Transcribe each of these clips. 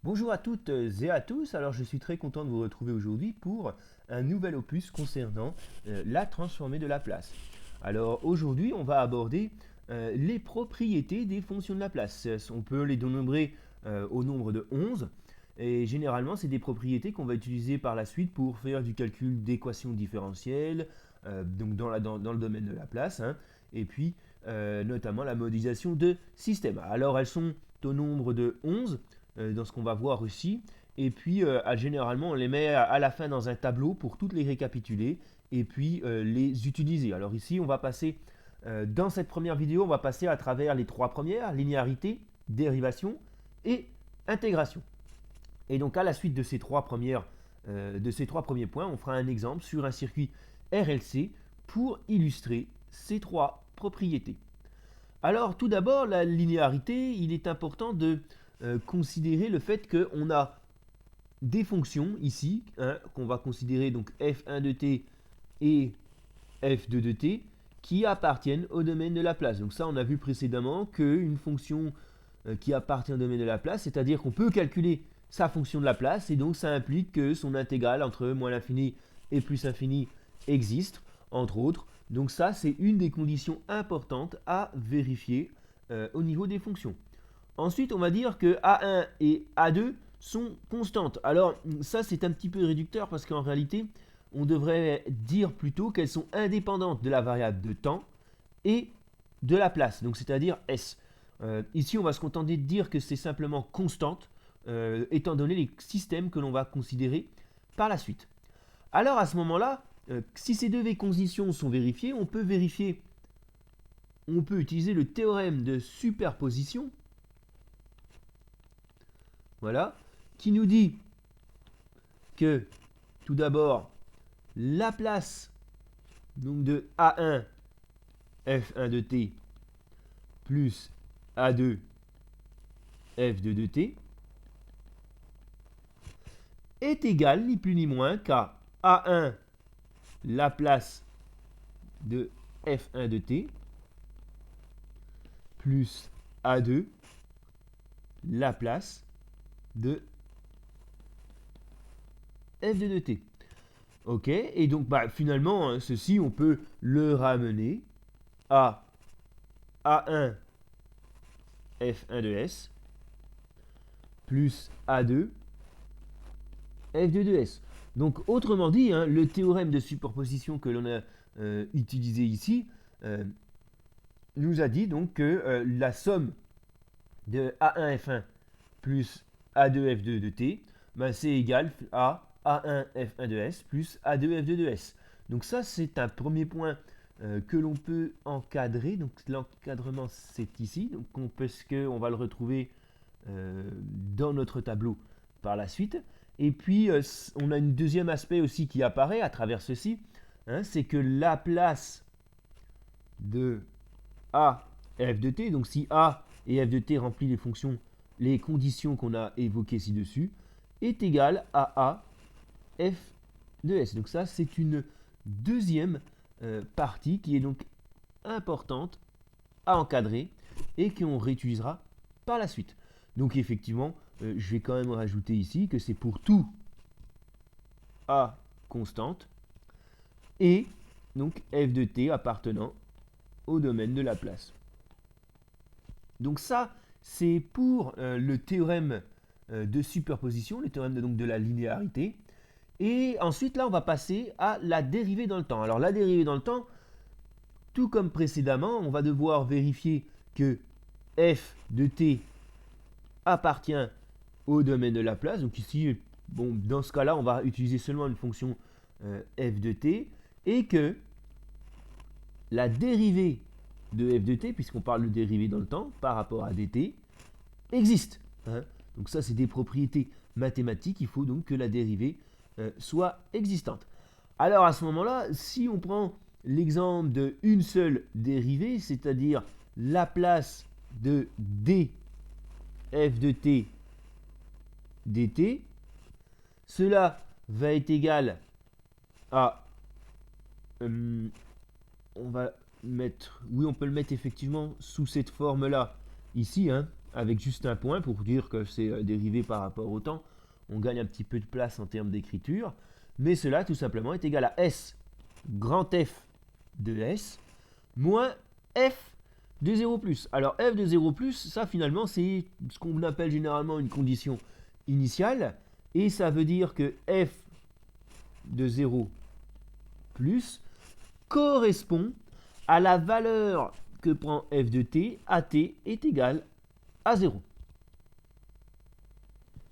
Bonjour à toutes et à tous, alors je suis très content de vous retrouver aujourd'hui pour un nouvel opus concernant la transformée de Laplace. Alors aujourd'hui on va aborder les propriétés des fonctions de Laplace. On peut les dénombrer au nombre de 11 et généralement c'est des propriétés qu'on va utiliser par la suite pour faire du calcul d'équations différentielles, donc dans le domaine de Laplace, hein, et puis notamment la modélisation de systèmes. Alors elles sont au nombre de 11 dans ce qu'on va voir ici. Et puis, généralement, on les met à la fin dans un tableau pour toutes les récapituler et puis les utiliser. Alors ici, on va passer, dans cette première vidéo, on va passer à travers les trois premières, linéarité, dérivation et intégration. Et donc, à la suite de ces trois premiers points, on fera un exemple sur un circuit RLC pour illustrer ces trois propriétés. Alors, tout d'abord, la linéarité, il est important de considérer le fait qu'on a des fonctions ici, hein, qu'on va considérer donc f1 de t et f2 de t, qui appartiennent au domaine de Laplace. Donc ça, on a vu précédemment qu'une fonction qui appartient au domaine de Laplace, c'est-à-dire qu'on peut calculer sa fonction de Laplace, et donc ça implique que son intégrale entre moins l'infini et plus l'infini existe, entre autres. Donc ça, c'est une des conditions importantes à vérifier au niveau des fonctions. Ensuite, on va dire que A1 et A2 sont constantes. Alors, ça, c'est un petit peu réducteur parce qu'en réalité, on devrait dire plutôt qu'elles sont indépendantes de la variable de temps et de la place, donc c'est-à-dire S. Ici, on va se contenter de dire que c'est simplement constante, étant donné les systèmes que l'on va considérer par la suite. Alors, à ce moment-là, si ces deux conditions sont vérifiées, on peut utiliser le théorème de superposition, voilà, qui nous dit que tout d'abord la place donc de A1 F1 de t plus A2 F2 de t est égale ni plus ni moins qu'à A1 la place de F1 de t plus A2 la place de F2 de t. Ok, et donc finalement, hein, ceci, on peut le ramener à A1 F1 de S plus A2 F2 de S. Donc autrement dit, hein, le théorème de superposition que l'on a utilisé ici nous a dit donc que la somme de A1 F1 plus A2 F2 de T, c'est égal à A1 F1 de S plus A2 F2 de S. Donc ça, c'est un premier point que l'on peut encadrer. Donc l'encadrement, c'est ici. Donc on va le retrouver dans notre tableau par la suite. Et puis, on a un deuxième aspect aussi qui apparaît à travers ceci, hein, c'est que la place de A f de t, donc si A et f de t remplissent les conditions qu'on a évoquées ci-dessus, est égal à A f de S. Donc ça, c'est une deuxième partie qui est donc importante à encadrer et qu'on réutilisera par la suite. Donc effectivement, je vais quand même rajouter ici que c'est pour tout A constante et donc f de t appartenant au domaine de Laplace. Donc ça, c'est pour le théorème de superposition, le théorème donc de la linéarité. Et ensuite, là, on va passer à la dérivée dans le temps. Alors la dérivée dans le temps, tout comme précédemment, on va devoir vérifier que f de t appartient au domaine de Laplace. Donc ici, bon, dans ce cas-là, on va utiliser seulement une fonction f de t et que la dérivée de f de t, puisqu'on parle de dérivée dans le temps par rapport à dt, existe. Hein. Donc ça, c'est des propriétés mathématiques. Il faut donc que la dérivée soit existante. Alors à ce moment-là, si on prend l'exemple d'une seule dérivée, c'est-à-dire la place de d f de t dt, cela va être égal à on va mettre, oui, on peut le mettre effectivement sous cette forme-là, ici, hein, avec juste un point pour dire que c'est dérivé par rapport au temps. On gagne un petit peu de place en termes d'écriture. Mais cela, tout simplement, est égal à S grand F de S moins F de 0 plus. Alors F de 0 plus, ça finalement, c'est ce qu'on appelle généralement une condition initiale. Et ça veut dire que F de 0 plus correspond à la valeur que prend f de t à t est égal à 0.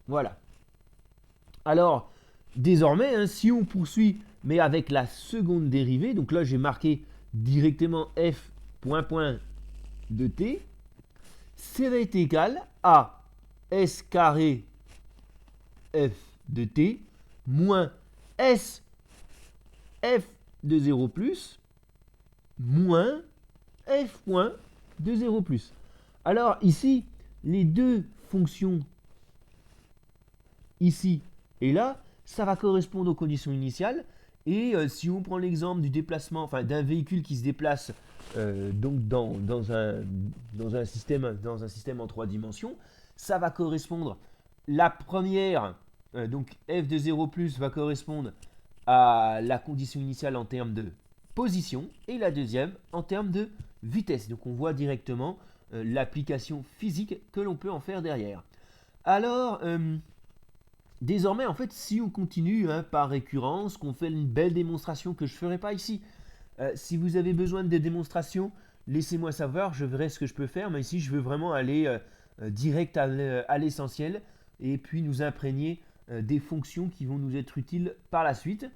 Voilà. Alors, désormais, hein, si on poursuit, mais avec la seconde dérivée, donc là j'ai marqué directement f point point de t, ça va être égal à s carré f de t moins s f de 0 plus moins f point de 0 plus. Alors ici, les deux fonctions ici et là, ça va correspondre aux conditions initiales. Et si on prend l'exemple du déplacement, enfin d'un véhicule qui se déplace donc dans un système en 3 dimensions, ça va correspondre, la première, donc f de 0 plus va correspondre à la condition initiale en termes de position et la deuxième en termes de vitesse. Donc on voit directement l'application physique que l'on peut en faire derrière. Alors, désormais, en fait, si on continue par récurrence, qu'on fait une belle démonstration que je ne ferai pas ici, si vous avez besoin de démonstrations, laissez-moi savoir, je verrai ce que je peux faire, mais ici je veux vraiment aller direct à l'essentiel et puis nous imprégner des fonctions qui vont nous être utiles par la suite.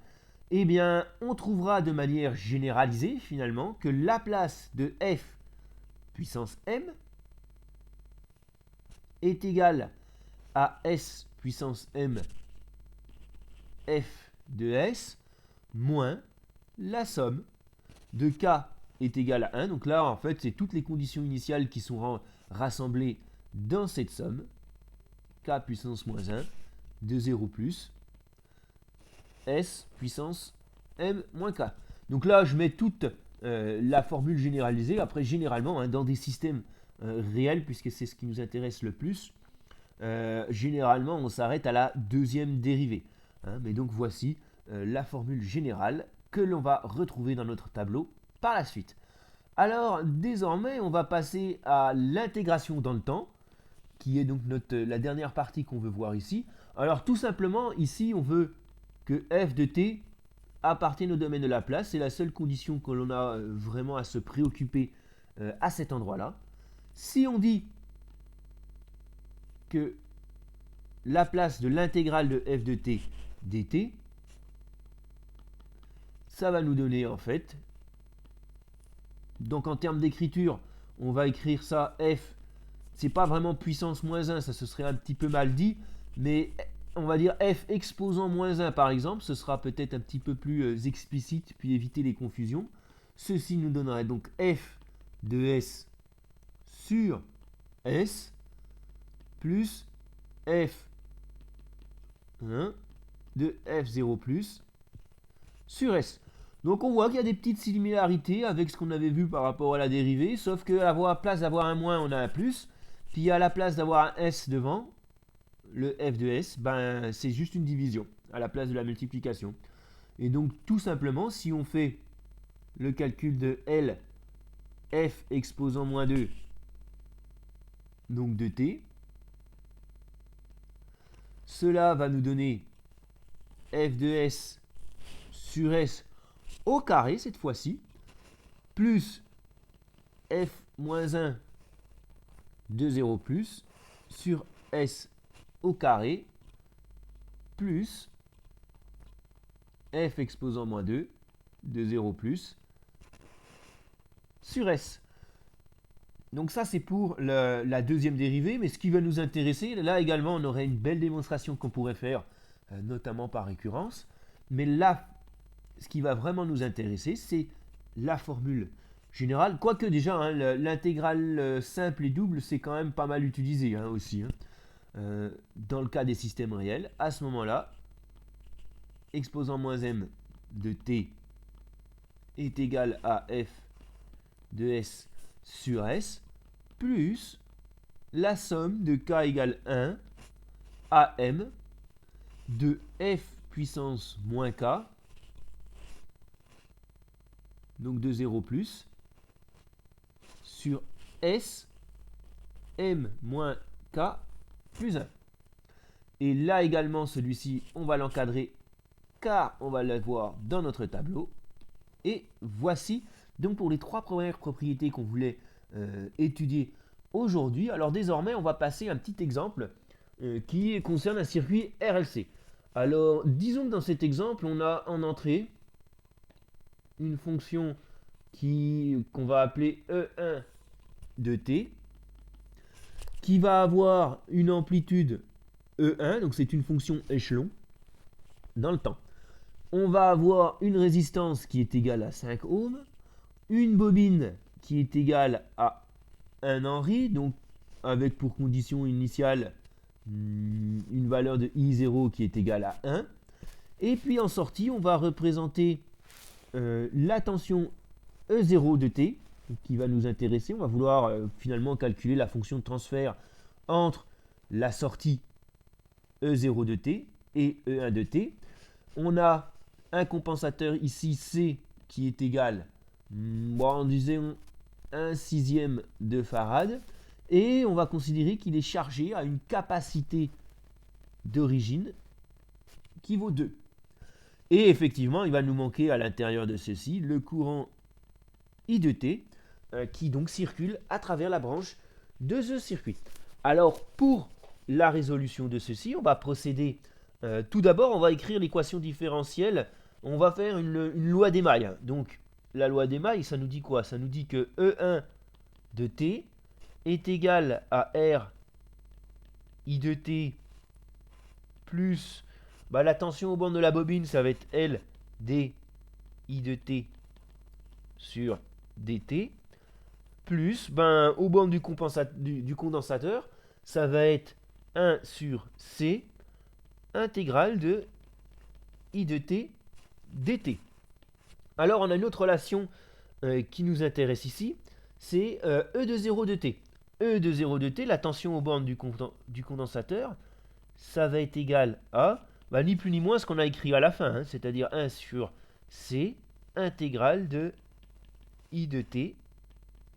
Eh bien, on trouvera de manière généralisée finalement que la place de f puissance m est égale à s puissance m f de s moins la somme de k est égale à 1. Donc là, en fait, c'est toutes les conditions initiales qui sont rassemblées dans cette somme. K puissance moins 1 de 0 plus S puissance M moins K. Donc là, je mets toute la formule généralisée. Après, généralement, dans des systèmes réels, puisque c'est ce qui nous intéresse le plus, généralement, on s'arrête à la deuxième dérivée. Mais donc, voici la formule générale que l'on va retrouver dans notre tableau par la suite. Alors, désormais, on va passer à l'intégration dans le temps, qui est donc la dernière partie qu'on veut voir ici. Alors, tout simplement, ici, on veut que f de t appartienne au domaine de Laplace. C'est la seule condition que l'on a vraiment à se préoccuper à cet endroit-là. Si on dit que la place de l'intégrale de f de t dt, ça va nous donner en fait, donc en termes d'écriture, on va écrire ça f, c'est pas vraiment puissance moins 1, ça se serait un petit peu mal dit, mais on va dire f exposant moins 1 par exemple, ce sera peut-être un petit peu plus explicite, puis éviter les confusions. Ceci nous donnerait donc f de s sur s plus f de f0 plus sur s. Donc on voit qu'il y a des petites similarités avec ce qu'on avait vu par rapport à la dérivée, sauf qu'à la place d'avoir un moins, on a un plus, puis à la place d'avoir un s devant, le f de s, ben, c'est juste une division à la place de la multiplication. Et donc tout simplement, si on fait le calcul de L, f exposant moins 2, donc de t, cela va nous donner f de s sur s au carré cette fois-ci, plus f moins 1 de 0 plus sur s au carré plus f exposant moins 2 de 0 plus sur s. Donc ça c'est pour la deuxième dérivée, mais ce qui va nous intéresser, là également on aurait une belle démonstration qu'on pourrait faire, notamment par récurrence, mais là ce qui va vraiment nous intéresser c'est la formule générale, quoique déjà l'intégrale simple et double c'est quand même pas mal utilisé aussi. Dans le cas des systèmes réels, à ce moment-là, exposant moins m de t est égal à f de s sur s plus la somme de k égale 1 à m de f puissance moins k, donc de 0 plus, sur s m moins k plus 1. Et là également, celui-ci, on va l'encadrer car on va l'avoir dans notre tableau. Et voici donc pour les trois premières propriétés qu'on voulait étudier aujourd'hui. Alors désormais, on va passer à un petit exemple qui concerne un circuit RLC. Alors disons que dans cet exemple, on a en entrée une fonction qu'on va appeler E1 de t, qui va avoir une amplitude E1, donc c'est une fonction échelon, dans le temps. On va avoir une résistance qui est égale à 5 ohms, une bobine qui est égale à 1 Henry, donc avec pour condition initiale une valeur de I0 qui est égale à 1. Et puis en sortie, on va représenter la tension E0 de t, qui va nous intéresser. On va vouloir finalement calculer la fonction de transfert entre la sortie E0 de t et E1 de t. On a un compensateur ici C qui est égal, on disait 1/6 de farad, et on va considérer qu'il est chargé à une capacité d'origine qui vaut 2. Et effectivement, il va nous manquer à l'intérieur de ceci le courant I de t qui donc circule à travers la branche de ce circuit. Alors pour la résolution de ceci, on va procéder tout d'abord, on va écrire l'équation différentielle. On va faire une loi d'émail. Donc la loi d'émail, ça nous dit quoi? Ça nous dit que E1 de t est égal à R I de t plus la tension aux bornes de la bobine, ça va être L d I de t sur dt, plus aux bornes du condensateur, ça va être 1 sur C intégrale de I de t dt. Alors on a une autre relation qui nous intéresse ici, c'est E de 0 de t. E de 0 de t, la tension aux bornes du condensateur, ça va être égal à, ni plus ni moins ce qu'on a écrit à la fin, c'est-à-dire 1 sur C intégrale de I de t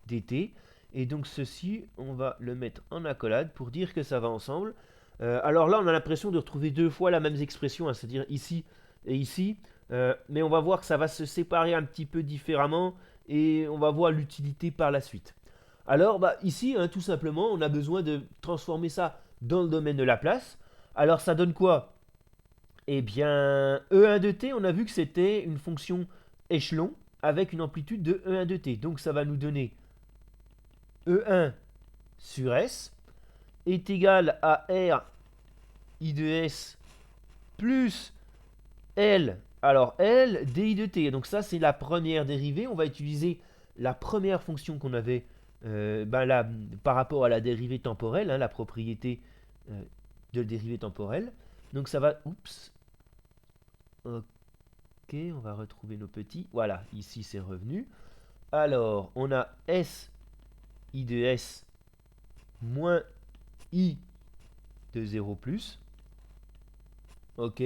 dt. Et donc ceci, on va le mettre en accolade pour dire que ça va ensemble. Alors là, on a l'impression de retrouver deux fois la même expression, c'est-à-dire ici et ici. Mais on va voir que ça va se séparer un petit peu différemment et on va voir l'utilité par la suite. Alors ici, tout simplement, on a besoin de transformer ça dans le domaine de Laplace. Alors ça donne quoi? Eh bien, E1 de t, on a vu que c'était une fonction échelon avec une amplitude de E1 de t. Donc ça va nous donner E1 sur S est égal à R I de S plus L. Alors L di de t. Donc ça c'est la première dérivée. On va utiliser la première fonction qu'on avait par rapport à la dérivée temporelle, la propriété de dérivée temporelle. Donc ça va... Oups. Ok, on va retrouver nos petits. Voilà, ici c'est revenu. Alors, on a S I de S moins I de 0 plus. Ok.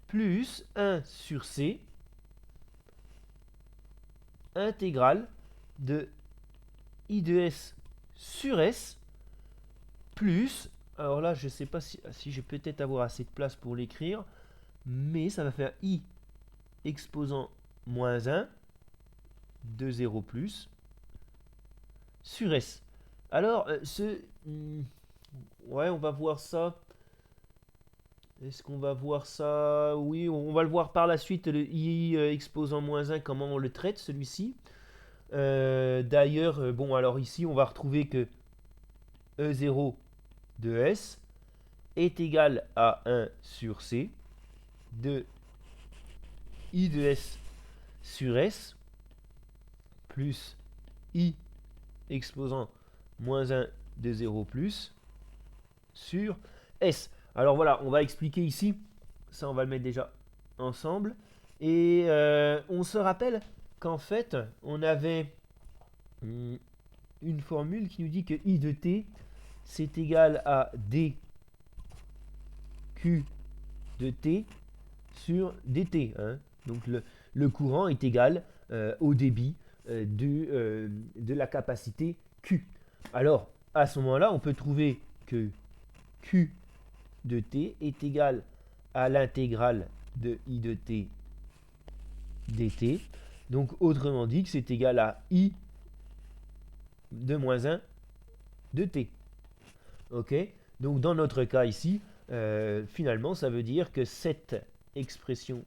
Plus 1 sur C intégrale de I de S sur S plus, alors là je ne sais pas si je vais peut-être avoir assez de place pour l'écrire, mais ça va faire I exposant moins 1 de 0 plus sur S. Alors ouais, on va voir ça. Est-ce qu'on va voir ça? Oui, on va le voir par la suite, le I exposant moins 1, comment on le traite celui-ci. D'ailleurs, alors ici, on va retrouver que E0 de S est égal à 1 sur C de I de S sur S plus I exposant moins 1 de 0 plus sur S. Alors voilà, on va expliquer ici, ça on va le mettre déjà ensemble, et on se rappelle qu'en fait on avait une formule qui nous dit que I de t c'est égal à dq de t sur dt. Hein. Donc le courant est égal au débit de la capacité Q. Alors, à ce moment-là, on peut trouver que Q de t est égal à l'intégrale de I de t dt. Donc, autrement dit, que c'est égal à I de moins 1 de t. Ok. Donc, dans notre cas ici, finalement, ça veut dire que cette expression,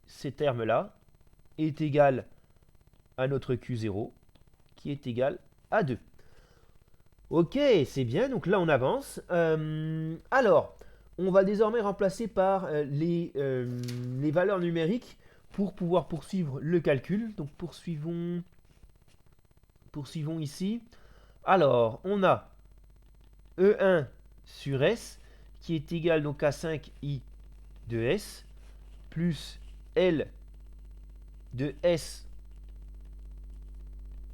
ces termes-là, est égal à notre Q0, qui est égal à 2. Ok, c'est bien, donc là on avance. Alors, on va désormais remplacer par les valeurs numériques pour pouvoir poursuivre le calcul. Donc poursuivons ici. Alors, on a E1 sur S qui est égal donc à 5i de S plus L de S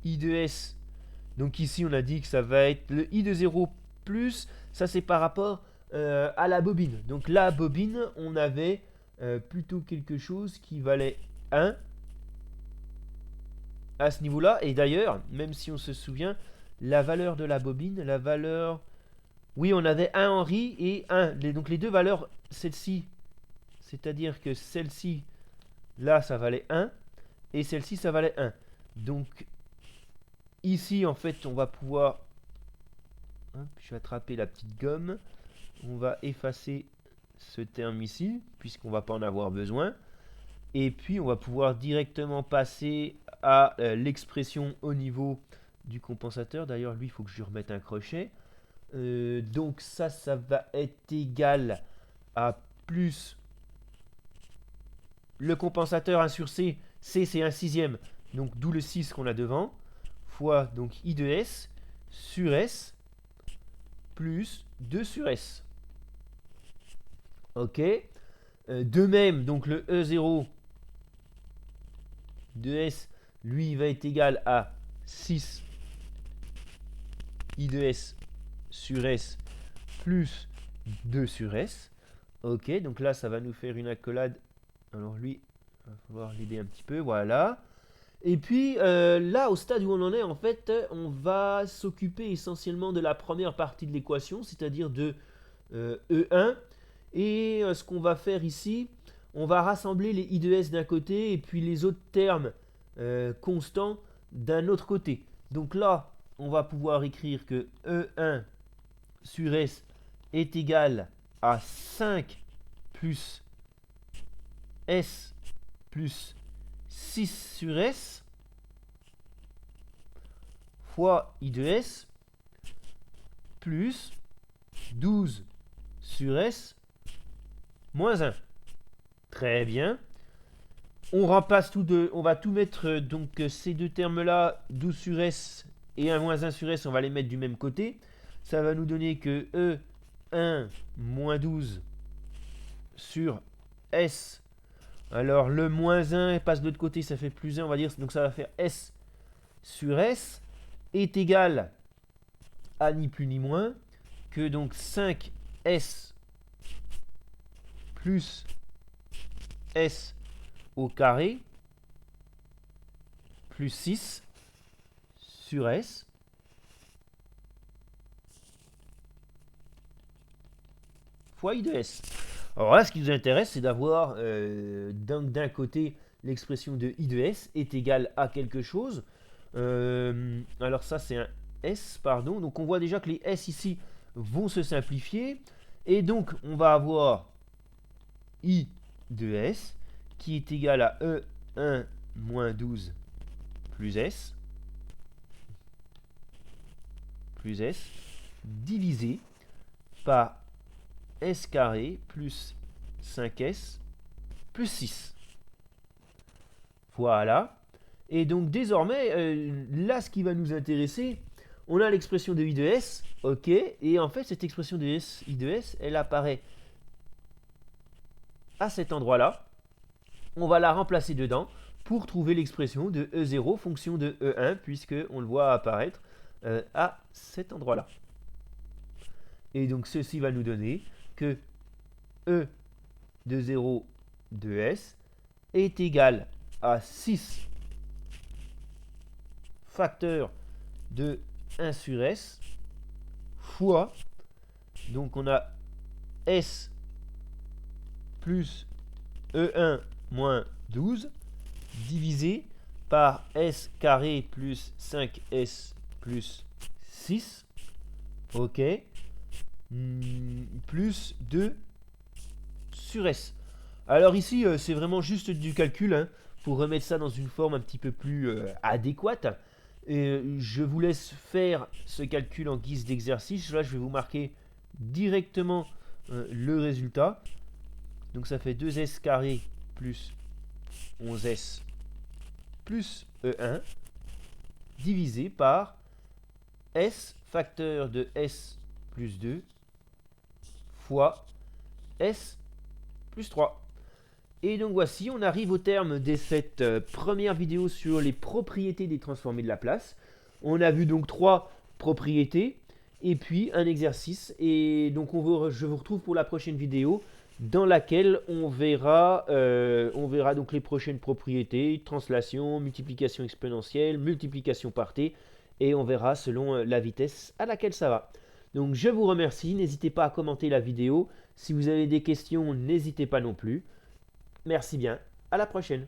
I de S. Donc ici on a dit que ça va être le I de 0 plus, ça c'est par rapport à la bobine. Donc la bobine, on avait plutôt quelque chose qui valait 1 à ce niveau-là. Et d'ailleurs, même si on se souvient, la valeur de la bobine, la valeur... Oui, on avait 1 Henri et 1. Donc les deux valeurs, celle-ci, c'est-à-dire que celle-ci, là, ça valait 1. Et celle-ci, ça valait 1. Donc ici, en fait, on va pouvoir... Hop, je vais attraper la petite gomme. On va effacer ce terme ici, puisqu'on ne va pas en avoir besoin. Et puis, on va pouvoir directement passer à l'expression au niveau du compensateur. D'ailleurs, lui, il faut que je lui remette un crochet. Donc ça va être égal à plus le compensateur 1 sur C. C, c'est 1 sixième. Donc, d'où le 6 qu'on a devant. Fois donc I de S sur S plus 2 sur S. Ok. De même, donc le E0 de S, lui, va être égal à 6 I de S sur S plus 2 sur S. Ok, donc là, ça va nous faire une accolade. Alors lui, il va falloir l'aider un petit peu, voilà. Et puis là, au stade où on en est, en fait, on va s'occuper essentiellement de la première partie de l'équation, c'est-à-dire de E1. Et ce qu'on va faire ici, on va rassembler les I de S d'un côté et puis les autres termes constants d'un autre côté. Donc là, on va pouvoir écrire que E1 sur S est égal à 5 plus S plus 6 sur S fois I de S plus 12 sur S moins 1. Très bien. On remplace on va tout mettre, donc ces deux termes-là, 12 sur S et 1 moins 1 sur S, on va les mettre du même côté. Ça va nous donner que E1 moins 12 sur S. Alors le moins 1 passe de l'autre côté, ça fait plus 1, on va dire. Donc ça va faire S sur S est égal à ni plus ni moins que donc 5S plus S au carré plus 6 sur S fois I de S. Alors là, ce qui nous intéresse, c'est d'avoir d'un côté l'expression de I de S est égale à quelque chose. Alors ça, c'est un S, pardon. Donc on voit déjà que les S ici vont se simplifier. Et donc, on va avoir I de S qui est égal à E1 moins 12 plus S divisé par S carré plus 5S plus 6. Voilà. Et donc désormais, là, ce qui va nous intéresser, on a l'expression de I de S, ok, et en fait, cette expression de I de S, elle apparaît à cet endroit-là. On va la remplacer dedans pour trouver l'expression de E0 fonction de E1, puisque on le voit apparaître à cet endroit-là. Et donc ceci va nous donner que E de 0 de S est égal à 6 facteurs de 1 sur S fois, donc on a S plus E1 moins 12 divisé par S carré plus 5S plus 6, ok, plus 2 sur S. Alors ici, c'est vraiment juste du calcul, hein, pour remettre ça dans une forme un petit peu plus adéquate. Et je vous laisse faire ce calcul en guise d'exercice. Là, je vais vous marquer directement le résultat. Donc ça fait 2S carré plus 11S plus E1 divisé par S facteur de S plus 2 fois S plus 3. Et donc voici, on arrive au terme de cette première vidéo sur les propriétés des transformés de Laplace. On a vu donc 3 propriétés et puis un exercice. Et donc je vous retrouve pour la prochaine vidéo dans laquelle on verra donc les prochaines propriétés, translation, multiplication exponentielle, multiplication par t, et on verra selon la vitesse à laquelle ça va. Donc je vous remercie, n'hésitez pas à commenter la vidéo. Si vous avez des questions, n'hésitez pas non plus. Merci bien, à la prochaine.